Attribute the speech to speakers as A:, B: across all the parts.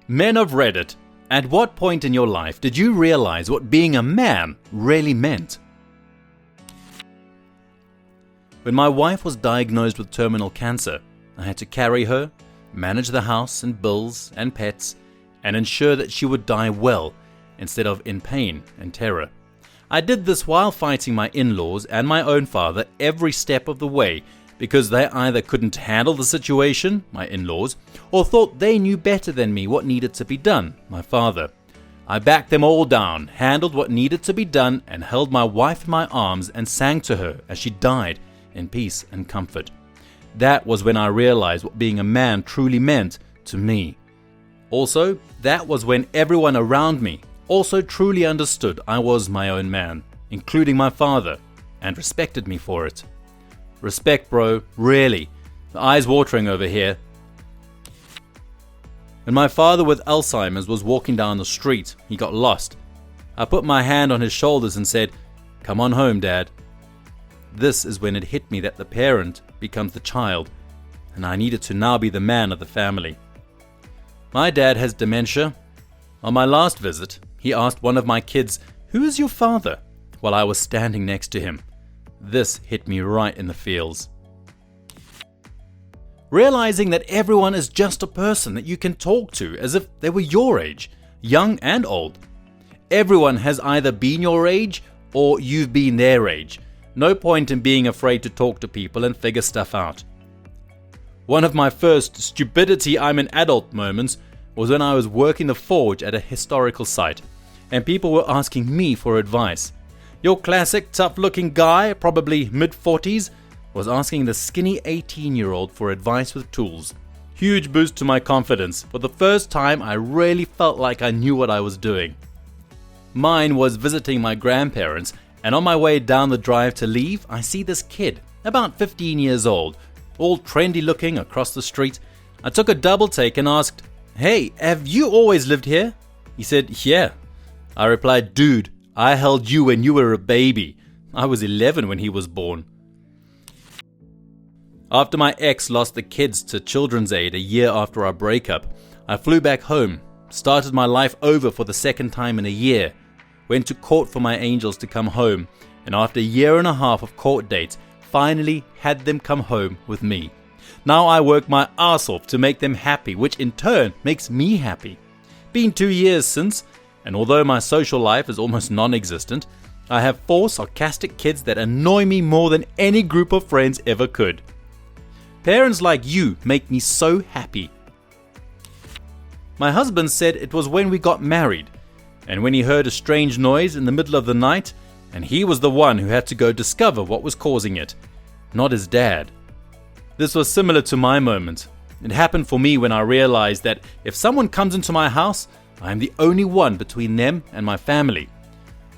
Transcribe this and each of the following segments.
A: Men of Reddit, at what point in your life did you realize what being a man really meant? When my wife was diagnosed with terminal cancer, I had to carry her, manage the house and bills and pets, and ensure that she would die well instead of in pain and terror. I did this while fighting my in-laws and my own father every step of the way because they either couldn't handle the situation, my in-laws, or thought they knew better than me what needed to be done, my father. I backed them all down, handled what needed to be done, and held my wife in my arms and sang to her as she died in peace and comfort. That was when I realized what being a man truly meant to me. Also, that was when everyone around me also truly understood I was my own man, including my father, and respected me for it. Respect, bro, really. The eyes watering over here. When my father with Alzheimer's was walking down the street, he got lost. I put my hand on his shoulders and said, "Come on home, Dad." This is when it hit me that the parent becomes the child, and I needed to now be the man of the family. My dad has dementia. On my last visit, he asked one of my kids, "Who is your father?" while I was standing next to him. This hit me right in the feels. Realizing that everyone is just a person that you can talk to as if they were your age, young and old. Everyone has either been your age or you've been their age. No point in being afraid to talk to people and figure stuff out. One of my first stupidity I'm an adult moments was when I was working the forge at a historical site and people were asking me for advice. Your classic tough-looking guy, probably mid-40s, was asking the skinny 18-year-old for advice with tools. Huge boost to my confidence. For the first time, I really felt like I knew what I was doing. Mine was visiting my grandparents, and on my way down the drive to leave, I see this kid, about 15 years old, all trendy-looking across the street. I took a double take and asked, "Hey, have you always lived here?" He said, "Yeah." I replied, "Dude, I held you when you were a baby. I was 11 when he was born." After my ex lost the kids to Children's Aid a year after our breakup, I flew back home, started my life over for the second time in a year, went to court for my angels to come home, and after a year and a half of court dates, finally had them come home with me. Now I work my ass off to make them happy, which in turn makes me happy. Been 2 years since, and although my social life is almost non-existent, I have 4 sarcastic kids that annoy me more than any group of friends ever could. Parents like you make me so happy. My husband said it was when we got married, and when he heard a strange noise in the middle of the night, and he was the one who had to go discover what was causing it, not his dad. This was similar to my moment. It happened for me when I realized that if someone comes into my house, I am the only one between them and my family.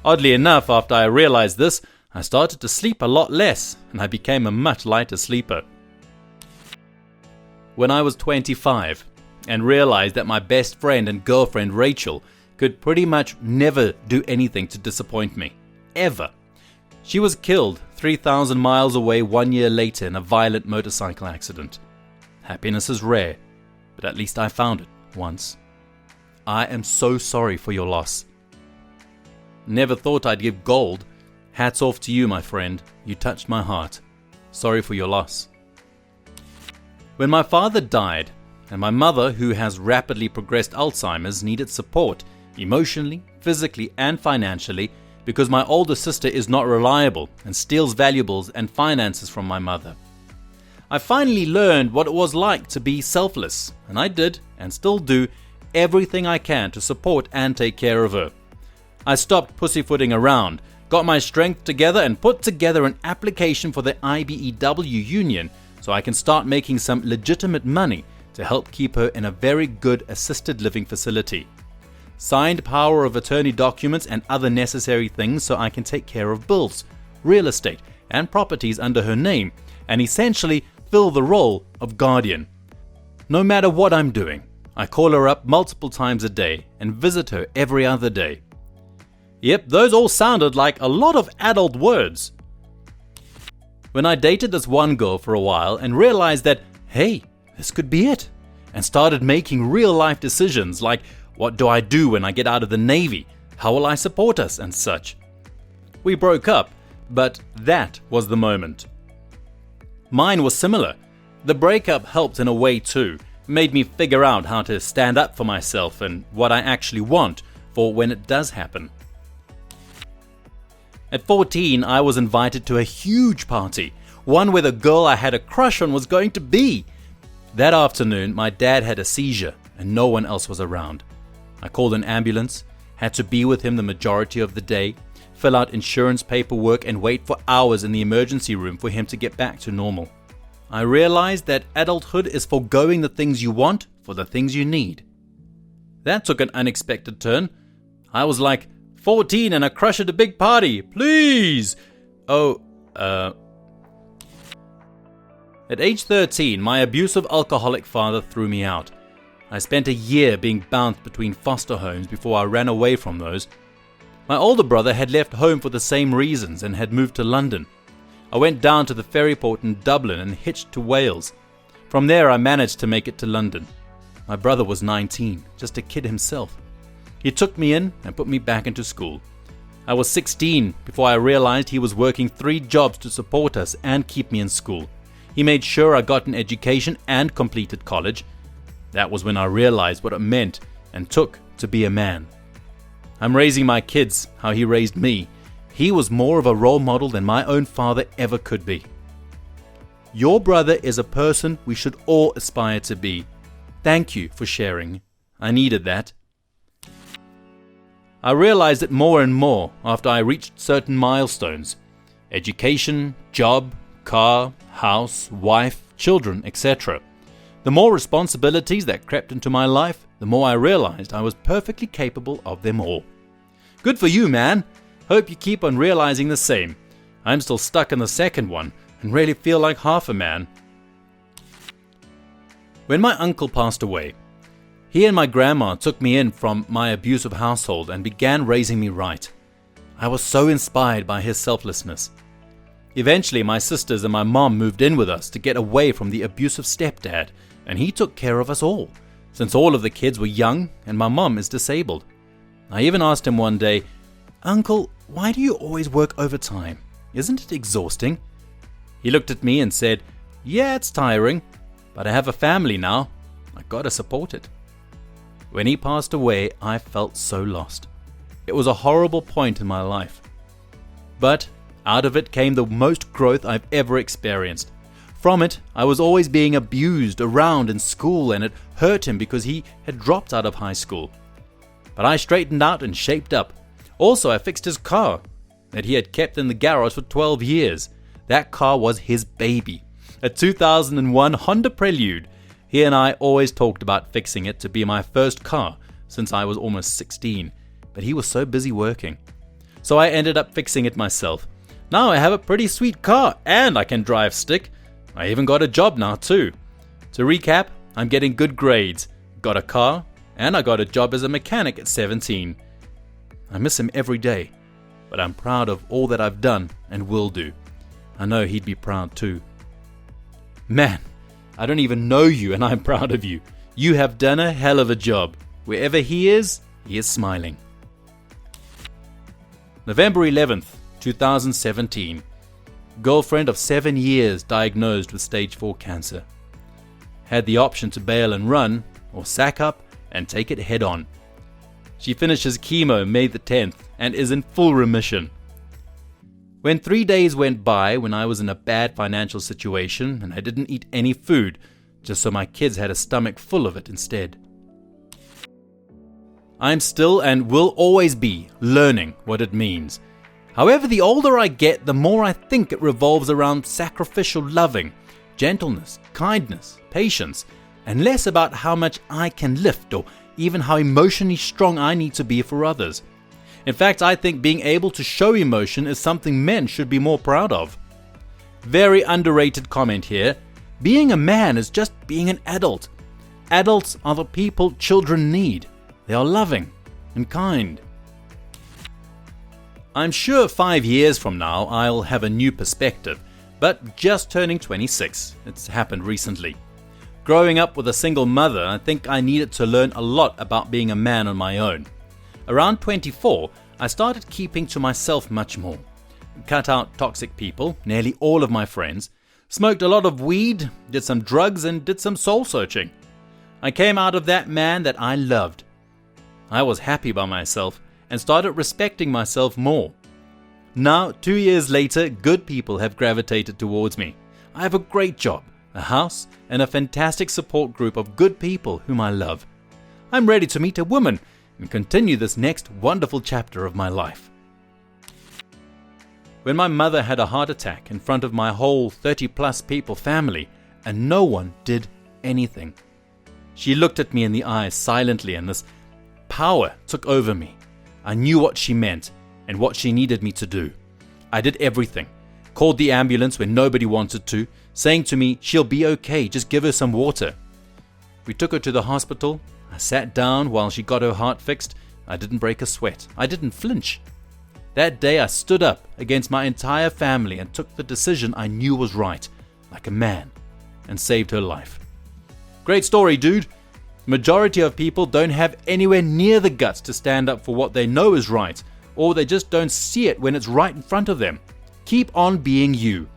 A: Oddly enough, after I realized this, I started to sleep a lot less, and I became a much lighter sleeper. When I was 25 and realized that my best friend and girlfriend Rachel could pretty much never do anything to disappoint me, ever. She was killed 3,000 miles away 1 year later in a violent motorcycle accident. Happiness is rare, but at least I found it once. I am so sorry for your loss. Never thought I'd give gold. Hats off to you, my friend. You touched my heart. Sorry for your loss. When my father died, and my mother, who has rapidly progressed Alzheimer's, needed support, emotionally, physically, and financially, because my older sister is not reliable and steals valuables and finances from my mother. I finally learned what it was like to be selfless, and I did, and still do, everything I can to support and take care of her. I stopped pussyfooting around, got my strength together, and put together an application for the IBEW union so I can start making some legitimate money to help keep her in a very good assisted living facility. Signed power of attorney documents and other necessary things so I can take care of bills, real estate, and properties under her name, and essentially fill the role of guardian. No matter what I'm doing, I call her up multiple times a day and visit her every other day. Yep, those all sounded like a lot of adult words. When I dated this one girl for a while and realized that, hey, this could be it, and started making real-life decisions like, what do I do when I get out of the Navy? How will I support us? And such. We broke up, but that was the moment. Mine was similar. The breakup helped in a way too, made me figure out how to stand up for myself and what I actually want for when it does happen. At 14, I was invited to a huge party, one where the girl I had a crush on was going to be. That afternoon, my dad had a seizure and no one else was around. I called an ambulance, had to be with him the majority of the day, fill out insurance paperwork and wait for hours in the emergency room for him to get back to normal. I realized that adulthood is forgoing the things you want for the things you need. That took an unexpected turn. I was like, 14 and a crush at a big party, please! At age 13, my abusive alcoholic father threw me out. I spent a year being bounced between foster homes before I ran away from those. My older brother had left home for the same reasons and had moved to London. I went down to the ferry port in Dublin and hitched to Wales. From there I managed to make it to London. My brother was 19, just a kid himself. He took me in and put me back into school. I was 16 before I realized he was working 3 jobs to support us and keep me in school. He made sure I got an education and completed college. That was when I realized what it meant and took to be a man. I'm raising my kids how he raised me. He was more of a role model than my own father ever could be. Your brother is a person we should all aspire to be. Thank you for sharing. I needed that. I realized it more and more after I reached certain milestones. Education, job, car, house, wife, children, etc. The more responsibilities that crept into my life, the more I realized I was perfectly capable of them all. Good for you, man. Hope you keep on realizing the same. I'm still stuck in the second one and really feel like half a man. When my uncle passed away, he and my grandma took me in from my abusive household and began raising me right. I was so inspired by his selflessness. Eventually, my sisters and my mom moved in with us to get away from the abusive stepdad, and he took care of us all, since all of the kids were young and my mom is disabled. I even asked him one day, "Uncle, why do you always work overtime? Isn't it exhausting?" He looked at me and said, "Yeah, it's tiring, but I have a family now. I gotta support it." When he passed away, I felt so lost. It was a horrible point in my life. But out of it came the most growth I've ever experienced. From it, I was always being abused around in school, and it hurt him because he had dropped out of high school. But I straightened out and shaped up. Also, I fixed his car that he had kept in the garage for 12 years. That car was his baby, a 2001 Honda Prelude. He and I always talked about fixing it to be my first car since I was almost 16, but he was so busy working. So I ended up fixing it myself. Now I have a pretty sweet car and I can drive stick. I even got a job now too. To recap, I'm getting good grades, got a car, and I got a job as a mechanic at 17. I miss him every day, but I'm proud of all that I've done and will do. I know he'd be proud too. Man, I don't even know you and I'm proud of you. You have done a hell of a job. Wherever he is smiling. November 11th, 2017. Girlfriend of 7 years diagnosed with stage 4 cancer. Had the option to bail and run, or sack up and take it head on. She finishes chemo May the 10th and is in full remission. When 3 days went by when I was in a bad financial situation and I didn't eat any food, just so my kids had a stomach full of it instead. I'm still and will always be learning what it means. However, the older I get, the more I think it revolves around sacrificial loving, gentleness, kindness, patience, and less about how much I can lift or even how emotionally strong I need to be for others. In fact, I think being able to show emotion is something men should be more proud of. Very underrated comment here. Being a man is just being an adult. Adults are the people children need. They are loving and kind. I'm sure 5 years from now I'll have a new perspective, but just turning 26. It's happened recently. Growing up with a single mother, I think I needed to learn a lot about being a man on my own. Around 24, I started keeping to myself much more. Cut out toxic people, nearly all of my friends, smoked a lot of weed, did some drugs, and did some soul searching. I came out of that man that I loved. I was happy by myself and started respecting myself more. Now, 2 years later, good people have gravitated towards me. I have a great job, a house, and a fantastic support group of good people whom I love. I'm ready to meet a woman and continue this next wonderful chapter of my life. When my mother had a heart attack in front of my whole 30-plus people family, and no one did anything. She looked at me in the eyes silently, and this power took over me. I knew what she meant and what she needed me to do. I did everything. Called the ambulance when nobody wanted to, saying to me, she'll be okay, just give her some water. We took her to the hospital. I sat down while she got her heart fixed. I didn't break a sweat. I didn't flinch. That day I stood up against my entire family and took the decision I knew was right, like a man, and saved her life. Great story, dude. The majority of people don't have anywhere near the guts to stand up for what they know is right, or they just don't see it when it's right in front of them. Keep on being you.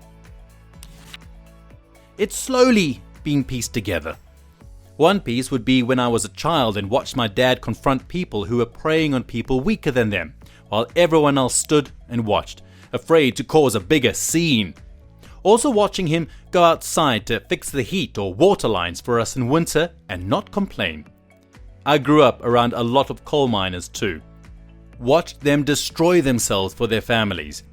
A: It's slowly being pieced together. One piece would be when I was a child and watched my dad confront people who were preying on people weaker than them, while everyone else stood and watched, afraid to cause a bigger scene. Also watching him go outside to fix the heat or water lines for us in winter and not complain. I grew up around a lot of coal miners too. Watched them destroy themselves for their families.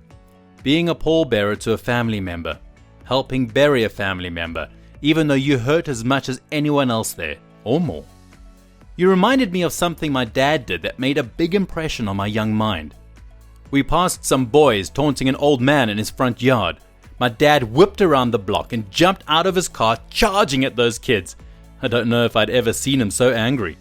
A: Being a pallbearer to a family member. Helping bury a family member, even though you hurt as much as anyone else there, or more. You reminded me of something my dad did that made a big impression on my young mind. We passed some boys taunting an old man in his front yard. My dad whipped around the block and jumped out of his car, charging at those kids. I don't know if I'd ever seen him so angry.